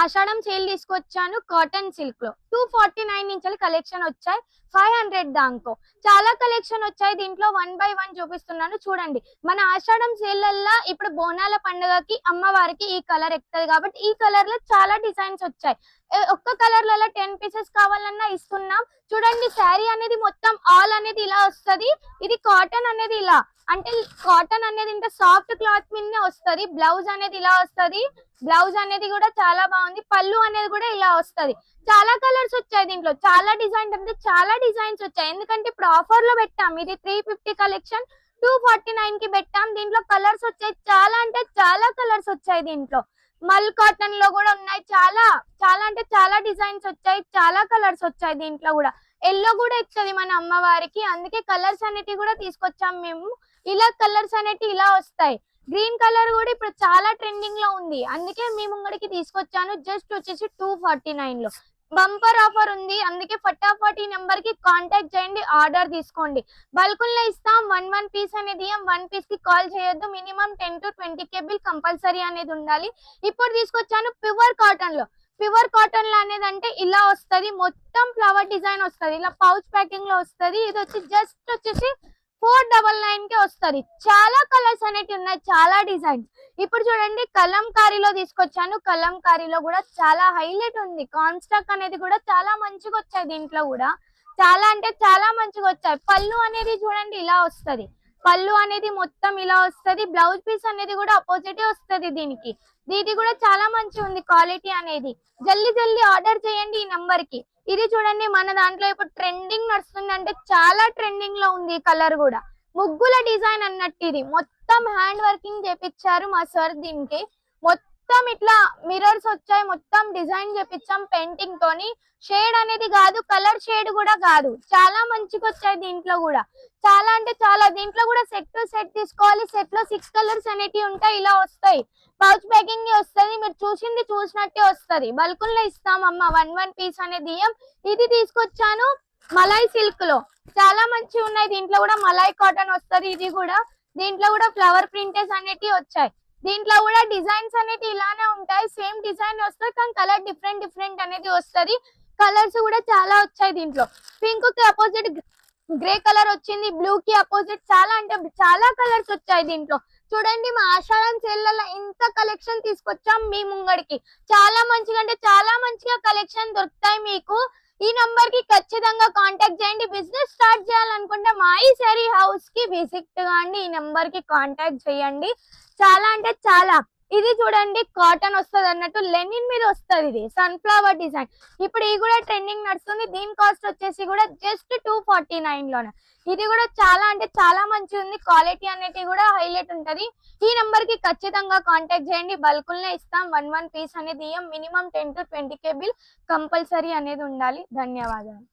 ఆషాఢం sale తీసుకొచ్చాను cotton silk లో 249 నుంచి కలెక్షన్ వచ్చాయి 500 దాంతో చాలా కలెక్షన్ వచ్చాయి. దీంట్లో 1 బై 1 చూపిస్తున్నాను చూడండి. మన ఆషాఢం సేల్ లల్లా ఇప్పుడు బోనాల పండుగకి అమ్మవారికి ఈ కలర్ ఎక్కుతుంది కాబట్టి ఈ కలర్ లో చాలా డిజైన్స్ వచ్చాయి. ఒక్క కలర్ లలో 10 పీసెస్ కావాలన్నా ఇస్తున్నాం. చూడండి శారీ అనేది మొత్తం ఆల్ అనేది ఇలా వస్తది. ఇది కాటన్ అనేది ఇలా అంటే కాటన్ అనేది ఇంత సాఫ్ట్ క్లాత్ మీదనే వస్తది. బ్లౌజ్ అనేది ఇలా వస్తది. బ్లౌజ్ అనేది కూడా చాలా బాగుంది. పళ్ళు అనేది కూడా ఇలా వస్తది. చాలా కలర్స్ వచ్చాయి దీంట్లో. చాలా డిజైన్ అంటే చాలా డిజైన్స్ వచ్చాయి. ఎందుకంటే ఇప్పుడు ఆఫర్ లో పెట్టాం. ఇది 350 కలెక్షన్ 249 కి పెట్టాం. దీంట్లో కలర్స్ వచ్చాయి. చాలా అంటే చాలా కలర్స్ వచ్చాయి దీంట్లో. మల్ కాటన్ లో కూడా ఉన్నాయి. చాలా చాలా అంటే చాలా డిజైన్స్ వచ్చాయి. చాలా కలర్స్ వచ్చాయి దీంట్లో కూడా. ఎల్లో కూడా ఇస్తుంది మన అమ్మవారికి. అందుకే కలర్స్ అనేటివి కూడా తీసుకొచ్చాం మేము. ఇలా కలర్స్ అనేటివి ఇలా వస్తాయి. గ్రీన్ కలర్ కూడా ఇప్పుడు చాలా ట్రెండింగ్ లో ఉంది. అందుకే మీ ముంగడికి తీసుకొచ్చాను. జస్ట్ వచ్చేసి 249 లో బంపర్ ఆఫర్ ఉంది. అందుకే ఫటాఫట్ ఈ నెంబర్ కి కాంటాక్ట్ చేయండి. ఆర్డర్ తీసుకోండి. బల్కుల్లో ఇస్తాం. 1 పీస్ అనేది 1 పీస్ కి కాల్ చేయొద్దు. మినిమం 10 to 20 బిల్ కంపల్సరీ అనేది ఉండాలి. ఇప్పుడు తీసుకొచ్చాను ప్యూర్ కాటన్ లో. ప్యూర్ కాటన్ లో అనేది అంటే ఇలా వస్తది. మొత్తం ఫ్లవర్ డిజైన్ వస్తది. ఇలా పౌచ్ ప్యాకింగ్ లో వస్తది. ఇది వచ్చి జస్ట్ వచ్చేసి 499 కి వస్తది. చాలా కలర్స్ అనేవి ఉన్నాయి. చాలా డిజైన్స్. ఇప్పుడు చూడండి కలంకారీలో తీసుకొచ్చాను. కలంకారీలో కూడా చాలా హైలైట్ ఉంది. కాన్స్టాక్ అనేది కూడా చాలా మంచిగా వచ్చాయి. దీంట్లో కూడా చాలా అంటే చాలా మంచిగా వచ్చాయి. పళ్ళు అనేది చూడండి ఇలా వస్తది. పళ్ళు అనేది మొత్తం ఇలా వస్తది. బ్లౌజ్ పీస్ అనేది కూడా అపోజిట్ వస్తది దీనికి. దీది కూడా చాలా మంచిగా ఉంది క్వాలిటీ అనేది. జల్దీ జల్దీ ఆర్డర్ చేయండి ఈ నంబర్ కి. ఇది చూడండి మన దాంట్లో ఇప్పుడు ట్రెండింగ్ నడుస్తుంది. అంటే చాలా ట్రెండింగ్ లో ఉంది. కలర్ కూడా ముగ్గుల డిజైన్ అన్నట్టు. ఇది మొత్తం హ్యాండ్ వర్కింగ్ చేపించారు మా సార్. దీనికి మొత్తం ఇట్లా మిర్రర్స్ వచ్చాయి. మొత్తం డిజైన్ చేపించాం పెయింటింగ్ తోని. షేడ్ అనేది కాదు, కలర్ షేడ్ కూడా కాదు. చాలా మంచిగా వచ్చాయి దీంట్లో కూడా. చాలా అంటే చాలా. దీంట్లో కూడా సెట్ టు సెట్ తీసుకోవాలి. సెట్ లో 6 కలర్స్ అనేటివి ఉంటాయి. ఇలా వస్తాయి. పౌచ్ ప్యాకింగ్ వస్తుంది. మీరు చూసింది చూసినట్టే వస్తుంది. బల్కుల్లో ఇస్తాం అమ్మ. 1 పీస్ అనేది ఇది తీసుకొచ్చాను మలై సిల్క్ లో. చాలా మంచిగా ఉన్నాయి. దీంట్లో కూడా మలై కాటన్ వస్తుంది. ఇది కూడా దీంట్లో కూడా ఫ్లవర్ ప్రింటెస్ అనేటివి వచ్చాయి. దీంట్లో కూడా డిజైన్స్ అనేవి ఇలానే ఉంటాయి. సేమ్ డిజైన్ వస్తాయి కానీ కలర్ డిఫరెంట్ డిఫరెంట్ అనేది వస్తుంది. కలర్స్ కూడా చాలా వచ్చాయి దీంట్లో. పింక్ కి అపోజిట్ గ్రే కలర్ వచ్చింది. బ్లూ కి అపోజిట్ చాలా అంటే చాలా కలర్స్ వచ్చాయి దీంట్లో. చూడండి మా ఆషాఢం సేల్లలో ఇంత కలెక్షన్ తీసుకొచ్చాం మీ ముంగడికి. చాలా మంచిగా అంటే చాలా మంచిగా కలెక్షన్ దొరుకుతాయి మీకు. ఈ నంబర్ కి ఖచ్చితంగా కాంటాక్ట్ చేయండి. బిజినెస్ స్టార్ట్ చేయాలనుకుంటే మా ఈ సారీ హౌస్ కి విజిట్ కాండి. ఈ నంబర్ కి కాంటాక్ట్ చేయండి. చాలా అంటే చాలా. ఇది చూడండి కాటన్ వస్తుంది అన్నట్టు లెనిన్ మీద వస్తుంది. ఇది సన్ఫ్లవర్ డిజైన్. ఇప్పుడు ఇది కూడా ట్రెండింగ్ నడుస్తుంది. దీని కాస్ట్ వచ్చేసి కూడా జస్ట్ 249 లోనే. ఇది కూడా చాలా అంటే చాలా మంచిగా ఉంది. క్వాలిటీ అనేది కూడా హైలైట్ ఉంటది. ఈ నంబర్ కి ఖచ్చితంగా కాంటాక్ట్ చేయండి. బల్కుల్నే ఇస్తాం. 1 పీస్ అనేది మినిమం 10 to 20 బిల్ కంపల్సరీ అనేది ఉండాలి. ధన్యవాదాలు.